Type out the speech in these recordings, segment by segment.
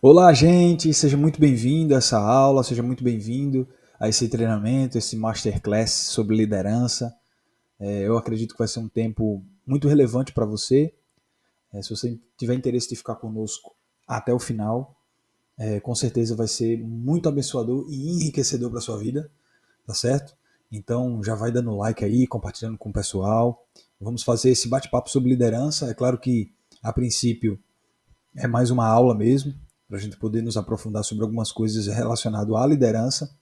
Olá, gente! Seja muito bem-vindo a essa aula, seja muito bem-vindo a esse treinamento, esse masterclass sobre liderança. Eu acredito que vai ser um tempo muito relevante para você. Se você tiver interesse de ficar conosco até o final, com certeza vai ser muito abençoador e enriquecedor para a sua vida, tá certo? Então já vai dando like aí, compartilhando com o pessoal. Vamos fazer esse bate-papo sobre liderança. É claro que, a princípio, é mais uma aula mesmo, para a gente poder nos aprofundar sobre algumas coisas relacionadas à liderança.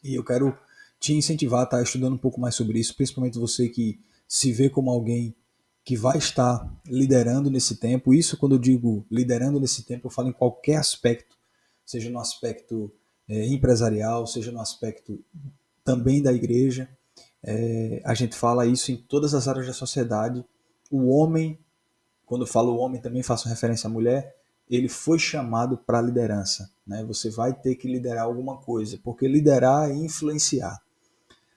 E eu quero te incentivar a estar estudando um pouco mais sobre isso, principalmente você que se vê como alguém que vai estar liderando nesse tempo. Isso, quando eu digo liderando nesse tempo, eu falo em qualquer aspecto, seja no aspecto empresarial, seja no aspecto também da igreja. A gente fala isso em todas as áreas da sociedade. O homem, quando eu falo homem, também faço referência à mulher, ele foi chamado para a liderança. Né? Você vai ter que liderar alguma coisa, porque liderar é influenciar.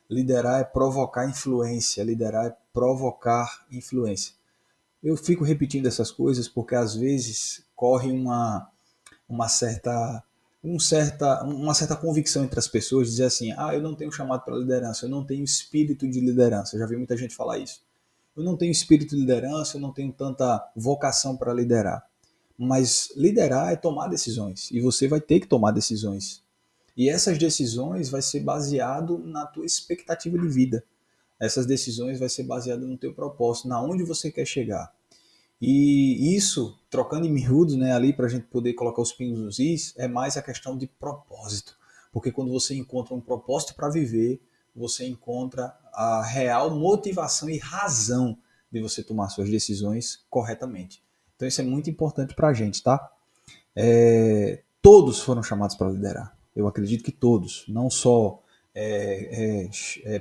Liderar é provocar influência, liderar é provocar influência. Eu fico repetindo essas coisas porque às vezes corre uma certa uma certa convicção entre as pessoas, dizer assim, eu não tenho chamado para liderança, eu não tenho espírito de liderança. Eu já vi muita gente falar isso. Eu não tenho espírito de liderança, eu não tenho tanta vocação para liderar. Mas liderar é tomar decisões, e você vai ter que tomar decisões. E essas decisões vai ser baseado na tua expectativa de vida. Essas decisões vai ser baseado no teu propósito, na onde você quer chegar. E isso, trocando em miúdos, né, ali para a gente poder colocar os pingos nos is, é mais a questão de propósito. Porque quando você encontra um propósito para viver, você encontra a real motivação e razão de você tomar suas decisões corretamente. Então isso é muito importante para a gente, tá? Todos foram chamados para liderar. Eu acredito que todos, não só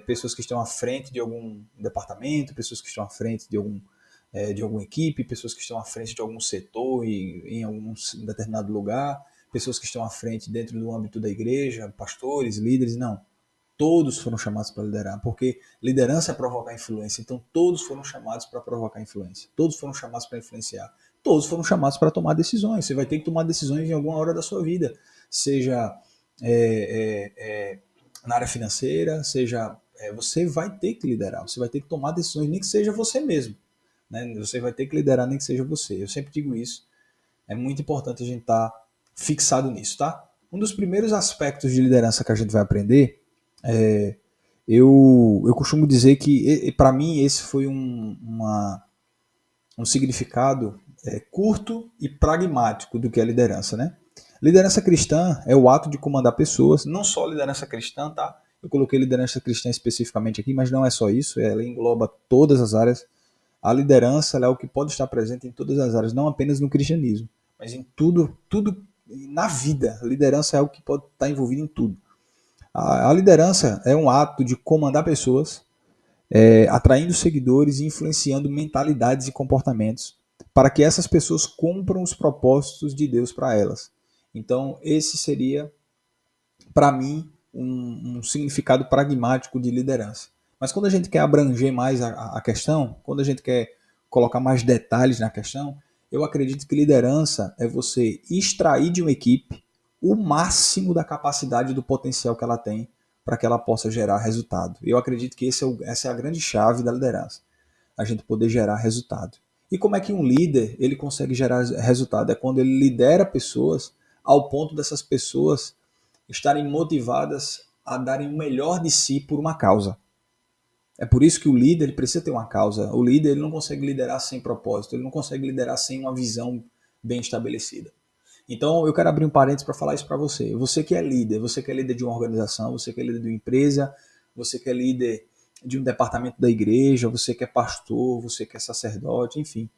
pessoas que estão à frente de algum departamento, pessoas que estão à frente de alguma equipe, pessoas que estão à frente de algum setor e em algum determinado lugar, pessoas que estão à frente dentro do âmbito da igreja, pastores, líderes, não. Todos foram chamados para liderar, porque liderança é provocar influência. Então, todos foram chamados para provocar influência. Todos foram chamados para influenciar. Todos foram chamados para tomar decisões. Você vai ter que tomar decisões em alguma hora da sua vida, seja é, na área financeira, seja você vai ter que liderar. Você vai ter que tomar decisões, nem que seja você mesmo. Né? Você vai ter que liderar, nem que seja você. Eu sempre digo isso. É muito importante a gente estar fixado nisso, tá? Um dos primeiros aspectos de liderança que a gente vai aprender eu costumo dizer que, para mim, esse foi um significado curto e pragmático do que é liderança, né? Liderança cristã é o ato de comandar pessoas, não só liderança cristã, tá? Eu coloquei liderança cristã especificamente aqui, mas não é só isso, ela engloba todas as áreas. A liderança é o que pode estar presente em todas as áreas, não apenas no cristianismo, mas em tudo na vida. A liderança é algo que pode estar envolvido em tudo. A liderança é um ato de comandar pessoas, atraindo seguidores e influenciando mentalidades e comportamentos para que essas pessoas cumpram os propósitos de Deus para elas. Então, esse seria, para mim, um significado pragmático de liderança. Mas quando a gente quer abranger mais a questão, quando a gente quer colocar mais detalhes na questão, eu acredito que liderança é você extrair de uma equipe o máximo da capacidade do potencial que ela tem para que ela possa gerar resultado. Eu acredito que essa é a grande chave da liderança, a gente poder gerar resultado. E como é que um líder ele consegue gerar resultado? É quando ele lidera pessoas ao ponto dessas pessoas estarem motivadas a darem o melhor de si por uma causa. É por isso que o líder ele precisa ter uma causa. O líder ele não consegue liderar sem propósito, ele não consegue liderar sem uma visão bem estabelecida. Então eu quero abrir um parênteses para falar isso para você. Você que é líder, você que é líder de uma organização, você que é líder de uma empresa, você que é líder de um departamento da igreja, você que é pastor, você que é sacerdote, enfim.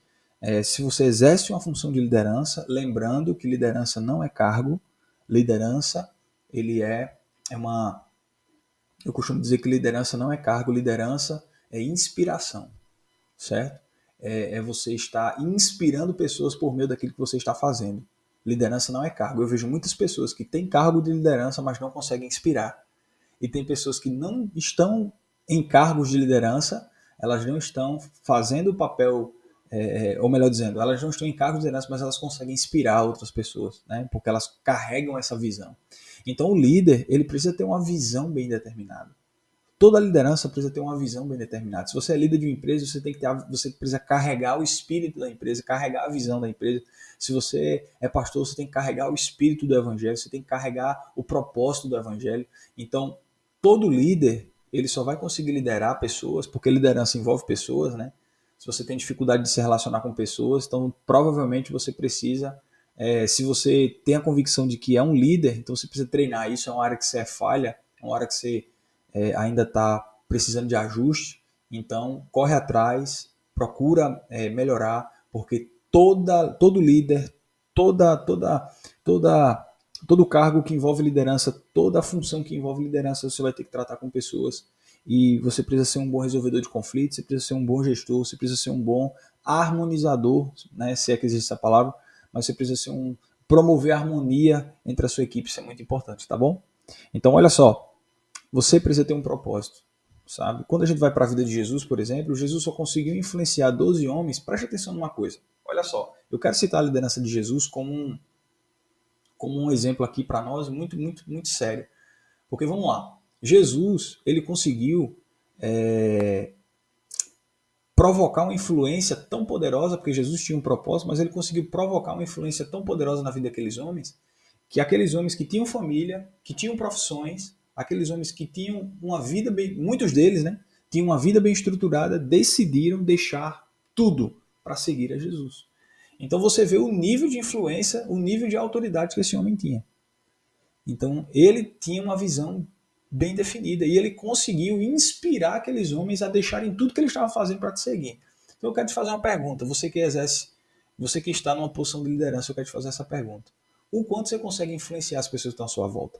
Se você exerce uma função de liderança, lembrando que liderança não é cargo, liderança ele é uma. Eu costumo dizer que liderança não é cargo, liderança é inspiração, certo? É você estar inspirando pessoas por meio daquilo que você está fazendo. Liderança não é cargo. Eu vejo muitas pessoas que têm cargo de liderança, mas não conseguem inspirar. E tem pessoas que não estão em cargos de liderança, elas não estão fazendo o papel ou melhor dizendo, elas não estão em cargos de liderança, mas elas conseguem inspirar outras pessoas, né? Porque elas carregam essa visão. Então o líder, ele precisa ter uma visão bem determinada. Toda liderança precisa ter uma visão bem determinada. Se você é líder de uma empresa, você precisa carregar o espírito da empresa, carregar a visão da empresa. Se você é pastor, você tem que carregar o espírito do evangelho, você tem que carregar o propósito do evangelho. Então, todo líder, ele só vai conseguir liderar pessoas, porque liderança envolve pessoas, né? Se você tem dificuldade de se relacionar com pessoas, então provavelmente você precisa, se você tem a convicção de que é um líder, então você precisa treinar isso, é uma área que você é falha, é uma área que você ainda está precisando de ajuste, então corre atrás, procura melhorar, porque todo líder, toda, toda, toda, todo cargo que envolve liderança, toda função que envolve liderança, você vai ter que tratar com pessoas e você precisa ser um bom resolvedor de conflitos, você precisa ser um bom gestor, você precisa ser um bom harmonizador, né, se é que existe essa palavra, mas você precisa ser promover a harmonia entre a sua equipe, isso é muito importante, tá bom? Então, olha só, você precisa ter um propósito, sabe? Quando a gente vai para a vida de Jesus, por exemplo, Jesus só conseguiu influenciar 12 homens. Preste atenção numa coisa. Olha só, eu quero citar a liderança de Jesus como um exemplo aqui para nós muito, muito, muito sério. Porque vamos lá, Jesus, ele conseguiu provocar uma influência tão poderosa, porque Jesus tinha um propósito, mas ele conseguiu provocar uma influência tão poderosa na vida daqueles homens, que aqueles homens que tinham família, que tinham profissões, aqueles homens que tinham uma vida bem, muitos deles, né, tinham uma vida bem estruturada, decidiram deixar tudo para seguir a Jesus. Então você vê o nível de influência, o nível de autoridade que esse homem tinha. Então ele tinha uma visão bem definida e ele conseguiu inspirar aqueles homens a deixarem tudo que eles estavam fazendo para te seguir. Então eu quero te fazer uma pergunta, você que exerce, você que está numa posição de liderança, eu quero te fazer essa pergunta. O quanto você consegue influenciar as pessoas que estão à sua volta?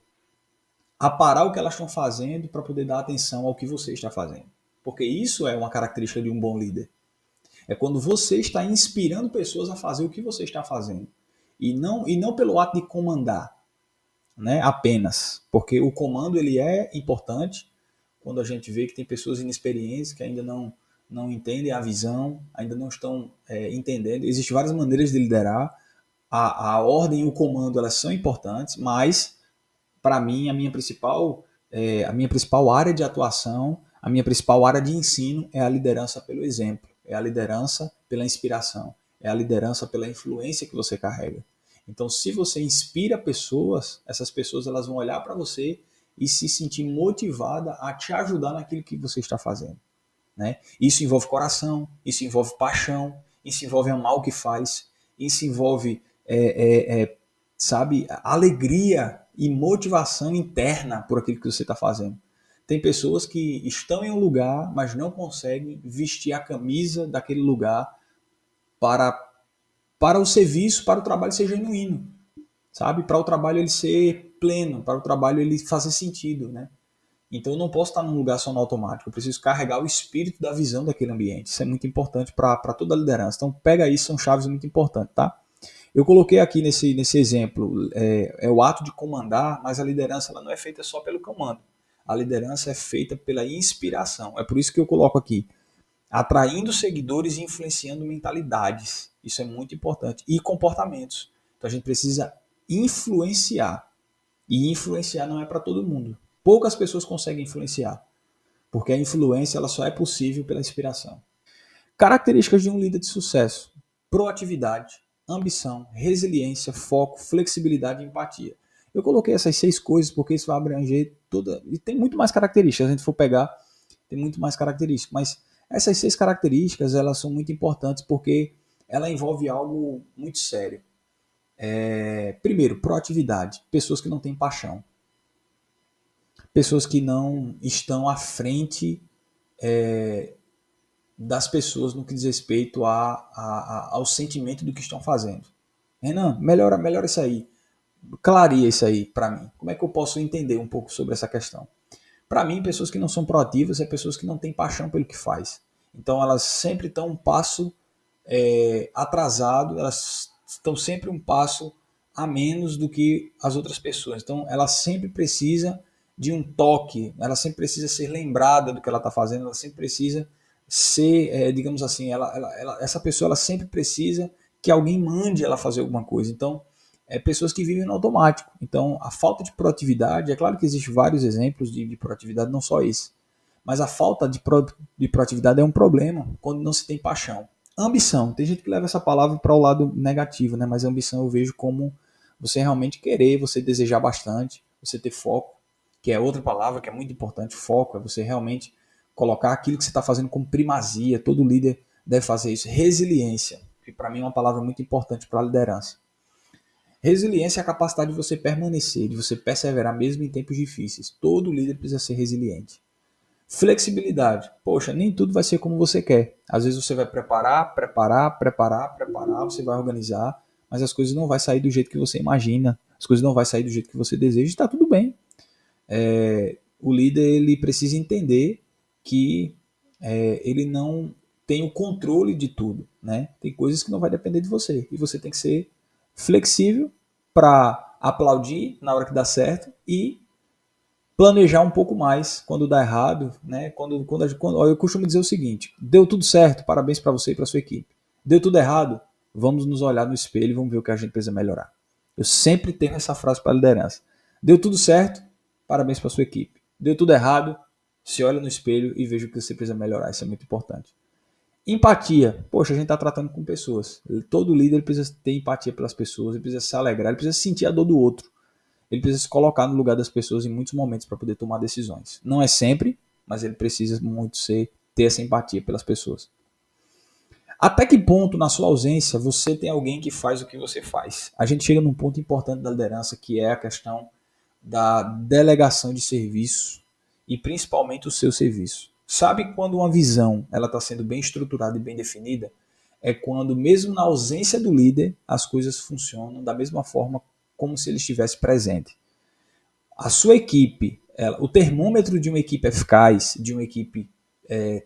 A parar o que elas estão fazendo para poder dar atenção ao que você está fazendo. Porque isso é uma característica de um bom líder. É quando você está inspirando pessoas a fazer o que você está fazendo. E não pelo ato de comandar, né, apenas. Porque o comando ele é importante quando a gente vê que tem pessoas inexperientes que ainda não entendem a visão, ainda não estão entendendo. Existem várias maneiras de liderar. A ordem e o comando elas são importantes, mas para mim a minha principal área de atuação, a minha principal área de ensino é a liderança pelo exemplo, é a liderança pela inspiração, é a liderança pela influência que você carrega. Então, se você inspira pessoas, essas pessoas elas vão olhar para você e se sentir motivada a te ajudar naquilo que você está fazendo, né? Isso envolve coração, isso envolve paixão, isso envolve amar o que faz, isso envolve, sabe, alegria e motivação interna por aquilo que você está fazendo. Tem pessoas que estão em um lugar, mas não conseguem vestir a camisa daquele lugar para, para o serviço, para o trabalho ser genuíno, sabe? Para o trabalho ele ser pleno, para o trabalho ele fazer sentido, né? Então eu não posso estar num lugar só no automático, eu preciso carregar o espírito da visão daquele ambiente. Isso é muito importante para toda a liderança. Então pega isso, são chaves muito importantes, tá? Eu coloquei aqui nesse exemplo, o ato de comandar, mas a liderança ela não é feita só pelo comando. A liderança é feita pela inspiração. É por isso que eu coloco aqui, atraindo seguidores e influenciando mentalidades. Isso é muito importante. E comportamentos. Então a gente precisa influenciar. E influenciar não é para todo mundo. Poucas pessoas conseguem influenciar, porque a influência ela só é possível pela inspiração. Características de um líder de sucesso: proatividade, ambição, resiliência, foco, flexibilidade e empatia. Eu coloquei essas 6 coisas porque isso vai abranger toda. E tem muito mais características, se a gente for pegar, tem muito mais características. Mas essas 6 características elas são muito importantes porque ela envolve algo muito sério. Primeiro, proatividade. Pessoas que não têm paixão. Pessoas que não estão à frente das pessoas no que diz respeito ao sentimento do que estão fazendo. Renan, melhora isso aí. Clareia isso aí para mim. Como é que eu posso entender um pouco sobre essa questão? Para mim, pessoas que não são proativas é pessoas que não têm paixão pelo que faz. Então elas sempre estão um passo atrasado, elas estão sempre um passo a menos do que as outras pessoas. Então ela sempre precisa de um toque, ela sempre precisa ser lembrada do que ela está fazendo, ela sempre precisa ser, digamos assim, essa pessoa ela sempre precisa que alguém mande ela fazer alguma coisa. Então, pessoas que vivem no automático. Então, a falta de proatividade, é claro que existem vários exemplos de proatividade, não só esse, mas a falta de proatividade é um problema quando não se tem paixão. Ambição, tem gente que leva essa palavra para o lado negativo, né? Mas a ambição eu vejo como você realmente querer, você desejar bastante, você ter foco, que é outra palavra que é muito importante. Foco é você realmente colocar aquilo que você está fazendo como primazia. Todo líder deve fazer isso. Resiliência, que para mim é uma palavra muito importante para a liderança. Resiliência é a capacidade de você permanecer, de você perseverar mesmo em tempos difíceis. Todo líder precisa ser resiliente. Flexibilidade. Poxa, nem tudo vai ser como você quer. Às vezes você vai preparar, você vai organizar, mas as coisas não vão sair do jeito que você imagina, as coisas não vão sair do jeito que você deseja, está tudo bem. O líder ele precisa entender que ele não tem o controle de tudo, né? Tem coisas que não vai depender de você e você tem que ser flexível para aplaudir na hora que dá certo e planejar um pouco mais quando dá errado, né? Eu costumo dizer o seguinte: deu tudo certo, parabéns para você e para sua equipe. Deu tudo errado, vamos nos olhar no espelho e vamos ver o que a gente precisa melhorar. Eu sempre tenho essa frase para a liderança. Deu tudo certo, parabéns para sua equipe. Deu tudo errado, se olha no espelho e veja o que você precisa melhorar. Isso é muito importante. Empatia. Poxa, a gente está tratando com pessoas. Todo líder precisa ter empatia pelas pessoas, ele precisa se alegrar, ele precisa sentir a dor do outro. Ele precisa se colocar no lugar das pessoas em muitos momentos para poder tomar decisões. Não é sempre, mas ele precisa muito ter essa empatia pelas pessoas. Até que ponto, na sua ausência, você tem alguém que faz o que você faz? A gente chega num ponto importante da liderança, que é a questão da delegação de serviço e principalmente o seu serviço. Sabe quando uma visão ela está sendo bem estruturada e bem definida? É quando, mesmo na ausência do líder, as coisas funcionam da mesma forma como se ele estivesse presente. A sua equipe, o termômetro de uma equipe eficaz, de uma equipe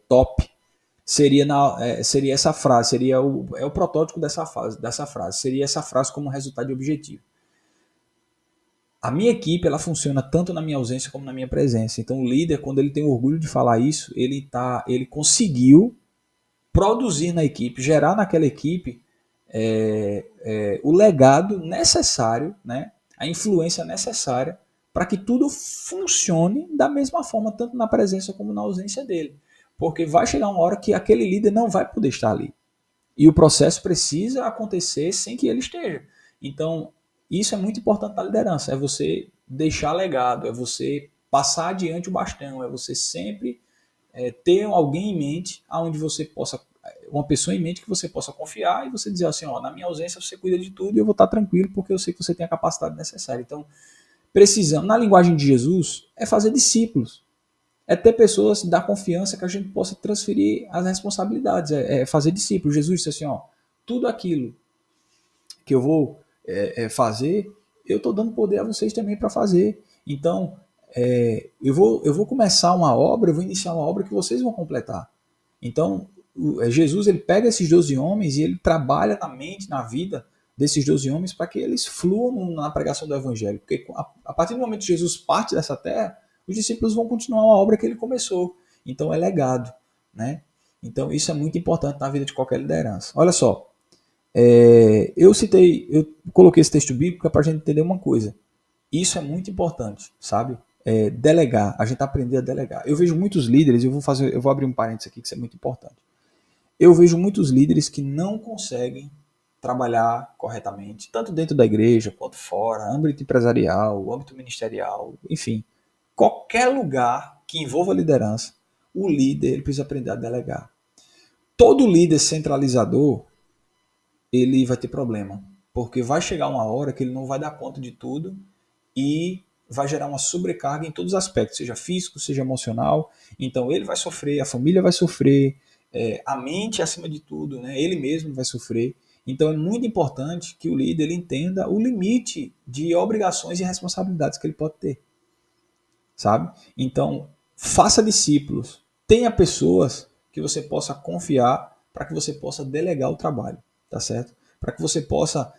top, seria essa frase, seria o protótipo dessa frase, seria essa frase como resultado de objetivo. A minha equipe ela funciona tanto na minha ausência como na minha presença. Então o líder, quando ele tem orgulho de falar isso, ele conseguiu produzir na equipe, gerar naquela equipe o legado necessário, né, a influência necessária para que tudo funcione da mesma forma, tanto na presença como na ausência dele. Porque vai chegar uma hora que aquele líder não vai poder estar ali. E o processo precisa acontecer sem que ele esteja. Então, isso é muito importante na liderança, é você deixar legado, é você passar adiante o bastão, é você sempre ter alguém em mente aonde você possa, uma pessoa em mente que você possa confiar e você dizer assim, ó, na minha ausência você cuida de tudo e eu vou estar tranquilo porque eu sei que você tem a capacidade necessária. Então, precisamos, na linguagem de Jesus, é fazer discípulos, é ter pessoas da confiança que a gente possa transferir as responsabilidades, é fazer discípulos. Jesus disse assim, ó, tudo aquilo que eu vou fazer, eu estou dando poder a vocês também para fazer. Então, eu vou começar uma obra, eu vou iniciar uma obra que vocês vão completar. Então, Jesus ele pega esses 12 homens e ele trabalha na mente, na vida desses 12 homens para que eles fluam na pregação do evangelho. Porque a partir do momento que Jesus parte dessa terra, os discípulos vão continuar uma obra que ele começou. Então é legado, né? Então isso é muito importante na vida de qualquer liderança. Olha só, eu coloquei esse texto bíblico para a gente entender uma coisa. Isso é muito importante, sabe? Delegar, a gente aprender a delegar. Eu vejo muitos líderes, eu vou abrir um parênteses aqui que isso é muito importante. Eu vejo muitos líderes que não conseguem trabalhar corretamente, tanto dentro da igreja quanto fora, âmbito empresarial, âmbito ministerial, enfim, qualquer lugar que envolva liderança, o líder ele precisa aprender a delegar. Todo líder centralizador ele vai ter problema, porque vai chegar uma hora que ele não vai dar conta de tudo e vai gerar uma sobrecarga em todos os aspectos, seja físico, seja emocional. Então ele vai sofrer, a família vai sofrer, a mente acima de tudo, né? Ele mesmo vai sofrer. Então é muito importante que o líder ele entenda o limite de obrigações e responsabilidades que ele pode ter, sabe? Então faça discípulos, tenha pessoas que você possa confiar para que você possa delegar o trabalho, tá certo? Para que você possa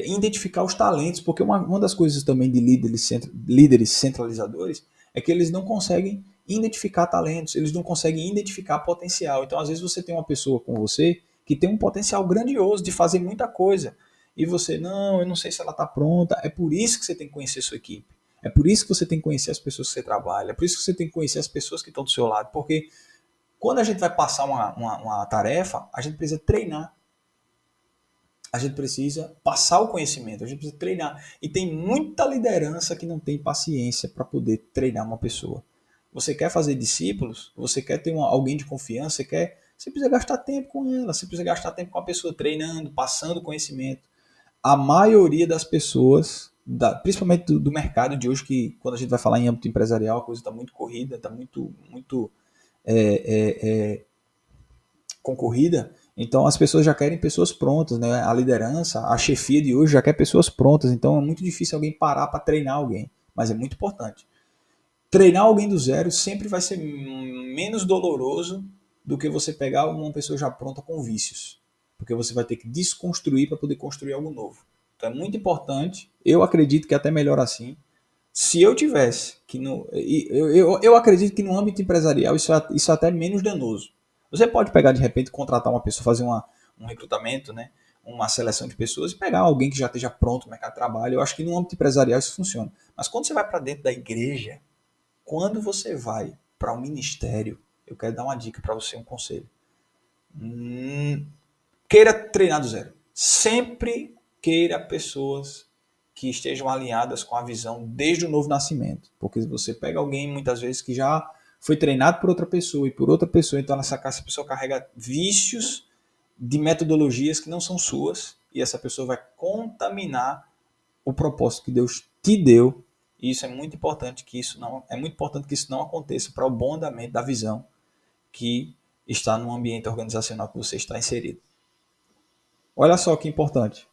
identificar os talentos, porque uma das coisas também de líderes centralizadores é que eles não conseguem identificar talentos, eles não conseguem identificar potencial. Então, às vezes, você tem uma pessoa com você que tem um potencial grandioso de fazer muita coisa. E você, não, eu não sei se ela está pronta. É por isso que você tem que conhecer a sua equipe. É por isso que você tem que conhecer as pessoas que você trabalha. É por isso que você tem que conhecer as pessoas que estão do seu lado. Porque quando a gente vai passar uma tarefa, a gente precisa treinar. A gente precisa passar o conhecimento, a gente precisa treinar. E tem muita liderança que não tem paciência para poder treinar uma pessoa. Você quer fazer discípulos, você quer ter alguém de confiança, você precisa gastar tempo com ela, você precisa gastar tempo com a pessoa treinando, passando conhecimento. A maioria das pessoas, principalmente do mercado de hoje, que quando a gente vai falar em âmbito empresarial, a coisa está muito corrida, está muito concorrida, então as pessoas já querem pessoas prontas, né? A liderança, a chefia de hoje já quer pessoas prontas, então é muito difícil alguém parar para treinar alguém, mas é muito importante. Treinar alguém do zero sempre vai ser menos doloroso do que você pegar uma pessoa já pronta com vícios, porque você vai ter que desconstruir para poder construir algo novo. Então é muito importante, eu acredito que é até melhor assim. Se eu tivesse, eu acredito que no âmbito empresarial isso é até menos danoso. Você pode pegar de repente, contratar uma pessoa, fazer um recrutamento, né? Uma seleção de pessoas e pegar alguém que já esteja pronto no mercado de trabalho. Eu acho que no âmbito empresarial isso funciona. Mas quando você vai para dentro da igreja, quando você vai para um ministério, eu quero dar uma dica para você, um conselho. Queira treinar do zero. Sempre queira pessoas que estejam alinhadas com a visão desde o novo nascimento. Porque você pega alguém, muitas vezes, que já foi treinado por outra pessoa e por outra pessoa, então essa pessoa carrega vícios de metodologias que não são suas, e essa pessoa vai contaminar o propósito que Deus te deu. E isso é muito importante que isso não aconteça para o bom andamento da visão que está no ambiente organizacional que você está inserido. Olha só que importante.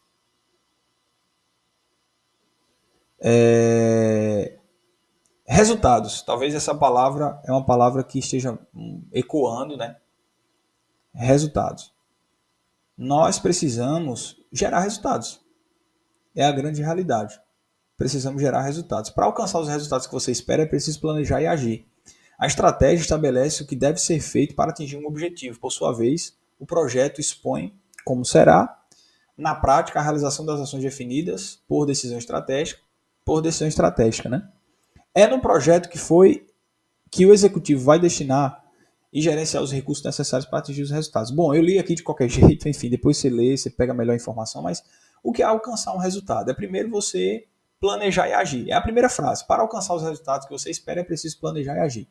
Resultados. Talvez essa palavra é uma palavra que esteja ecoando, né? Resultados. Nós precisamos gerar resultados. É a grande realidade. Precisamos gerar resultados. Para alcançar os resultados que você espera, é preciso planejar e agir. A estratégia estabelece o que deve ser feito para atingir um objetivo. Por sua vez, o projeto expõe como será, na prática, a realização das ações definidas por decisão estratégica, né? É no projeto que o executivo vai destinar e gerenciar os recursos necessários para atingir os resultados. Bom, eu li aqui de qualquer jeito, enfim, depois você lê, você pega a melhor informação, mas o que é alcançar um resultado? É primeiro você planejar e agir. É a primeira frase. Para alcançar os resultados que você espera, é preciso planejar e agir.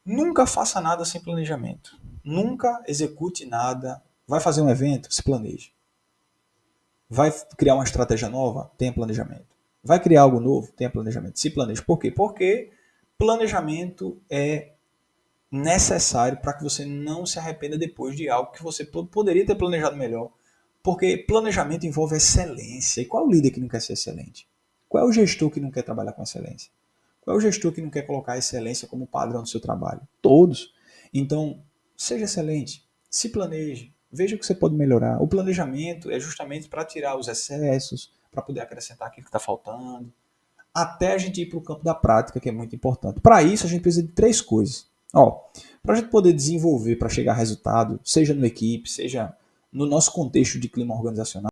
Nunca faça nada sem planejamento. Nunca execute nada. Vai fazer um evento? Se planeje. Vai criar uma estratégia nova? Tenha planejamento. Vai criar algo novo? Tenha planejamento. Se planeje. Por quê? Porque planejamento é necessário para que você não se arrependa depois de algo que você poderia ter planejado melhor. Porque planejamento envolve excelência. E qual é o líder que não quer ser excelente? Qual é o gestor que não quer trabalhar com excelência? Qual é o gestor que não quer colocar a excelência como padrão do seu trabalho? Todos. Então, seja excelente, se planeje, veja o que você pode melhorar. O planejamento é justamente para tirar os excessos, para poder acrescentar aquilo que está faltando, até a gente ir para o campo da prática, que é muito importante. Para isso, a gente precisa de 3 coisas. Para a gente poder desenvolver, para chegar a resultado, seja no equipe, seja no nosso contexto de clima organizacional,